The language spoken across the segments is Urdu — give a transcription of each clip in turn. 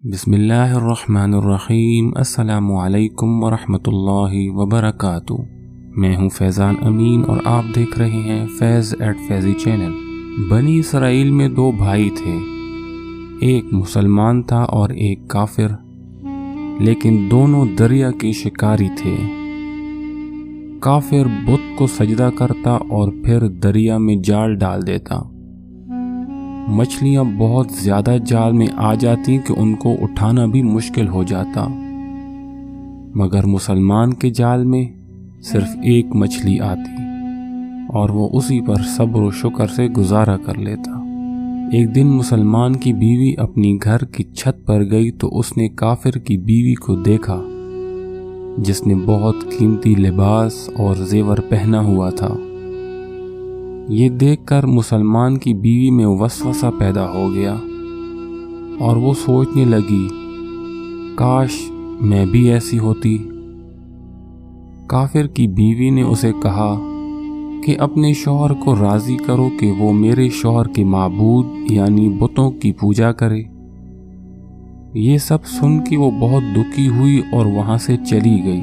بسم اللہ الرحمن الرحیم۔ السلام علیکم ورحمۃ اللہ وبرکاتہ۔ میں ہوں فیضان امین اور آپ دیکھ رہے ہیں فیض ایٹ فیضی چینل۔ بنی اسرائیل میں دو بھائی تھے، ایک مسلمان تھا اور ایک کافر، لیکن دونوں دریا کے شکاری تھے۔ کافر بت کو سجدہ کرتا اور پھر دریا میں جال ڈال دیتا۔ مچھلیاں بہت زیادہ جال میں آ جاتی کہ ان کو اٹھانا بھی مشکل ہو جاتا، مگر مسلمان کے جال میں صرف ایک مچھلی آتی اور وہ اسی پر صبر و شکر سے گزارا کر لیتا۔ ایک دن مسلمان کی بیوی اپنی گھر کی چھت پر گئی تو اس نے کافر کی بیوی کو دیکھا جس نے بہت قیمتی لباس اور زیور پہنا ہوا تھا۔ یہ دیکھ کر مسلمان کی بیوی میں وسوسہ پیدا ہو گیا اور وہ سوچنے لگی، کاش میں بھی ایسی ہوتی۔ کافر کی بیوی نے اسے کہا کہ اپنے شوہر کو راضی کرو کہ وہ میرے شوہر کے معبود یعنی بتوں کی پوجا کرے۔ یہ سب سن کے وہ بہت دکھی ہوئی اور وہاں سے چلی گئی۔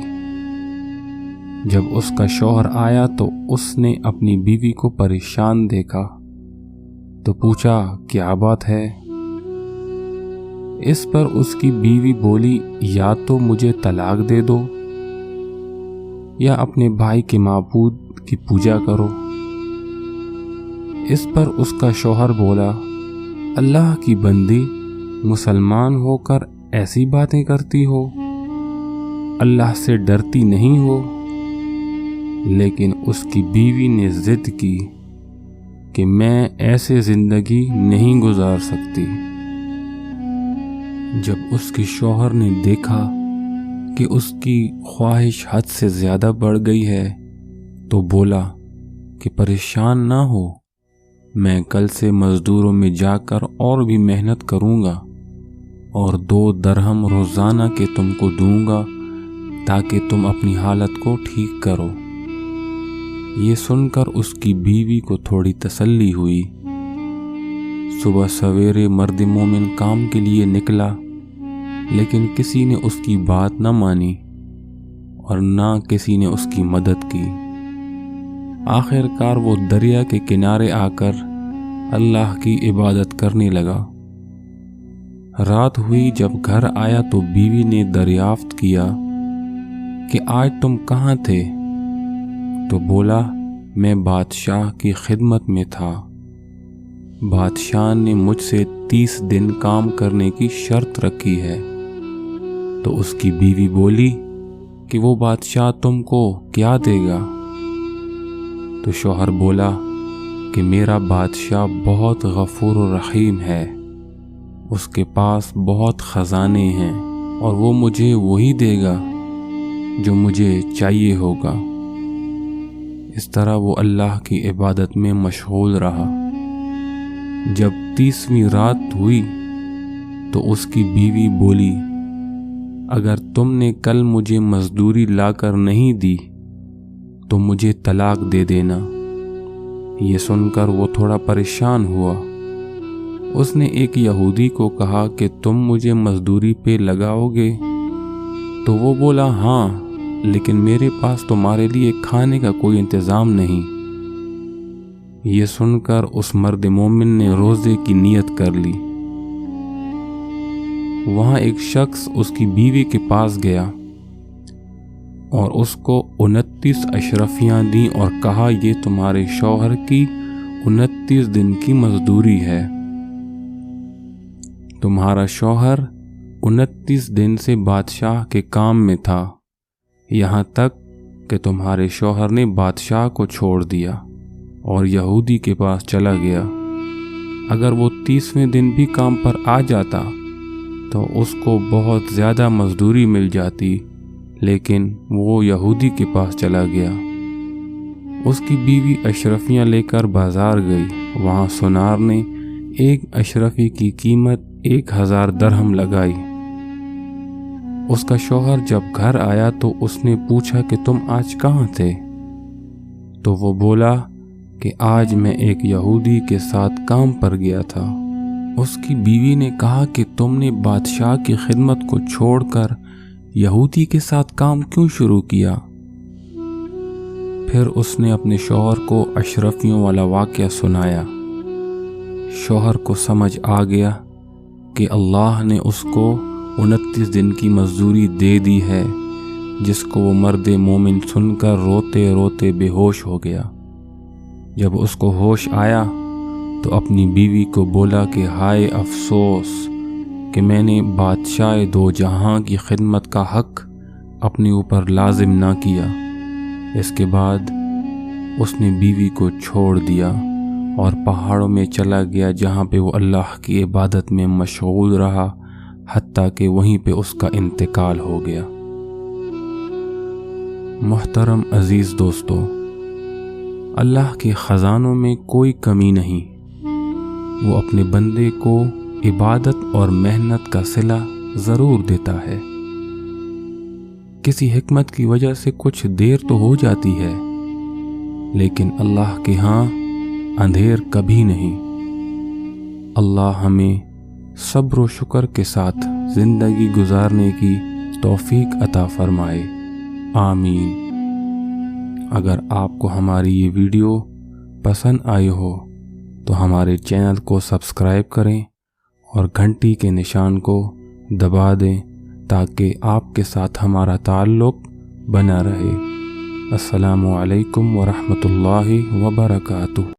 جب اس کا شوہر آیا تو اس نے اپنی بیوی کو پریشان دیکھا تو پوچھا، کیا بات ہے؟ اس پر اس کی بیوی بولی، یا تو مجھے طلاق دے دو یا اپنے بھائی کے معبود کی پوجا کرو۔ اس پر اس کا شوہر بولا، اللہ کی بندی، مسلمان ہو کر ایسی باتیں کرتی ہو، اللہ سے ڈرتی نہیں ہو؟ لیکن اس کی بیوی نے ضد کی کہ میں ایسے زندگی نہیں گزار سکتی۔ جب اس کے شوہر نے دیکھا کہ اس کی خواہش حد سے زیادہ بڑھ گئی ہے تو بولا کہ پریشان نہ ہو، میں کل سے مزدوروں میں جا کر اور بھی محنت کروں گا اور 2 درہم روزانہ کے تم کو دوں گا تاکہ تم اپنی حالت کو ٹھیک کرو۔ یہ سن کر اس کی بیوی کو تھوڑی تسلی ہوئی۔ صبح سویرے مرد مومن کام کے لیے نکلا، لیکن کسی نے اس کی بات نہ مانی اور نہ کسی نے اس کی مدد کی۔ آخر کار وہ دریا کے کنارے آ کر اللہ کی عبادت کرنے لگا۔ رات ہوئی، جب گھر آیا تو بیوی نے دریافت کیا کہ آج تم کہاں تھے؟ تو بولا، میں بادشاہ کی خدمت میں تھا، بادشاہ نے مجھ سے 30 دن کام کرنے کی شرط رکھی ہے۔ تو اس کی بیوی بولی کہ وہ بادشاہ تم کو کیا دے گا؟ تو شوہر بولا کہ میرا بادشاہ بہت غفور و رحیم ہے، اس کے پاس بہت خزانے ہیں اور وہ مجھے وہی دے گا جو مجھے چاہیے ہوگا۔ اس طرح وہ اللہ کی عبادت میں مشغول رہا۔ جب 30ویں رات ہوئی تو اس کی بیوی بولی، اگر تم نے کل مجھے مزدوری لا کر نہیں دی تو مجھے طلاق دے دینا۔ یہ سن کر وہ تھوڑا پریشان ہوا۔ اس نے ایک یہودی کو کہا کہ تم مجھے مزدوری پہ لگاؤ گے؟ تو وہ بولا، ہاں، لیکن میرے پاس تمہارے لیے کھانے کا کوئی انتظام نہیں۔ یہ سن کر اس مرد مومن نے روزے کی نیت کر لی۔ وہاں ایک شخص اس کی بیوی کے پاس گیا اور اس کو 29 اشرفیاں دیں اور کہا، یہ تمہارے شوہر کی 29 دن کی مزدوری ہے۔ تمہارا شوہر 29 دن سے بادشاہ کے کام میں تھا، یہاں تک کہ تمہارے شوہر نے بادشاہ کو چھوڑ دیا اور یہودی کے پاس چلا گیا۔ اگر وہ 30ویں دن بھی کام پر آ جاتا تو اس کو بہت زیادہ مزدوری مل جاتی، لیکن وہ یہودی کے پاس چلا گیا۔ اس کی بیوی اشرفیاں لے کر بازار گئی۔ وہاں سونار نے ایک اشرفی کی قیمت 1000 درہم لگائی۔ اس کا شوہر جب گھر آیا تو اس نے پوچھا کہ تم آج کہاں تھے؟ تو وہ بولا کہ آج میں ایک یہودی کے ساتھ کام پر گیا تھا۔ اس کی بیوی نے کہا کہ تم نے بادشاہ کی خدمت کو چھوڑ کر یہودی کے ساتھ کام کیوں شروع کیا؟ پھر اس نے اپنے شوہر کو اشرفیوں والا واقعہ سنایا۔ شوہر کو سمجھ آ گیا کہ اللہ نے اس کو 29 دن کی مزدوری دے دی ہے، جس کو وہ مرد مومن سن کر روتے روتے بے ہوش ہو گیا۔ جب اس کو ہوش آیا تو اپنی بیوی کو بولا کہ ہائے افسوس کہ میں نے بادشاہ دو جہاں کی خدمت کا حق اپنے اوپر لازم نہ کیا۔ اس کے بعد اس نے بیوی کو چھوڑ دیا اور پہاڑوں میں چلا گیا، جہاں پہ وہ اللہ کی عبادت میں مشغول رہا، حتیٰ کہ وہیں پہ اس کا انتقال ہو گیا۔ محترم عزیز دوستو، اللہ کے خزانوں میں کوئی کمی نہیں۔ وہ اپنے بندے کو عبادت اور محنت کا صلہ ضرور دیتا ہے۔ کسی حکمت کی وجہ سے کچھ دیر تو ہو جاتی ہے، لیکن اللہ کے ہاں اندھیر کبھی نہیں۔ اللہ ہمیں صبر و شکر کے ساتھ زندگی گزارنے کی توفیق عطا فرمائے، آمین۔ اگر آپ کو ہماری یہ ویڈیو پسند آئی ہو تو ہمارے چینل کو سبسکرائب کریں اور گھنٹی کے نشان کو دبا دیں تاکہ آپ کے ساتھ ہمارا تعلق بنا رہے۔ السلام علیکم ورحمۃ اللہ وبرکاتہ۔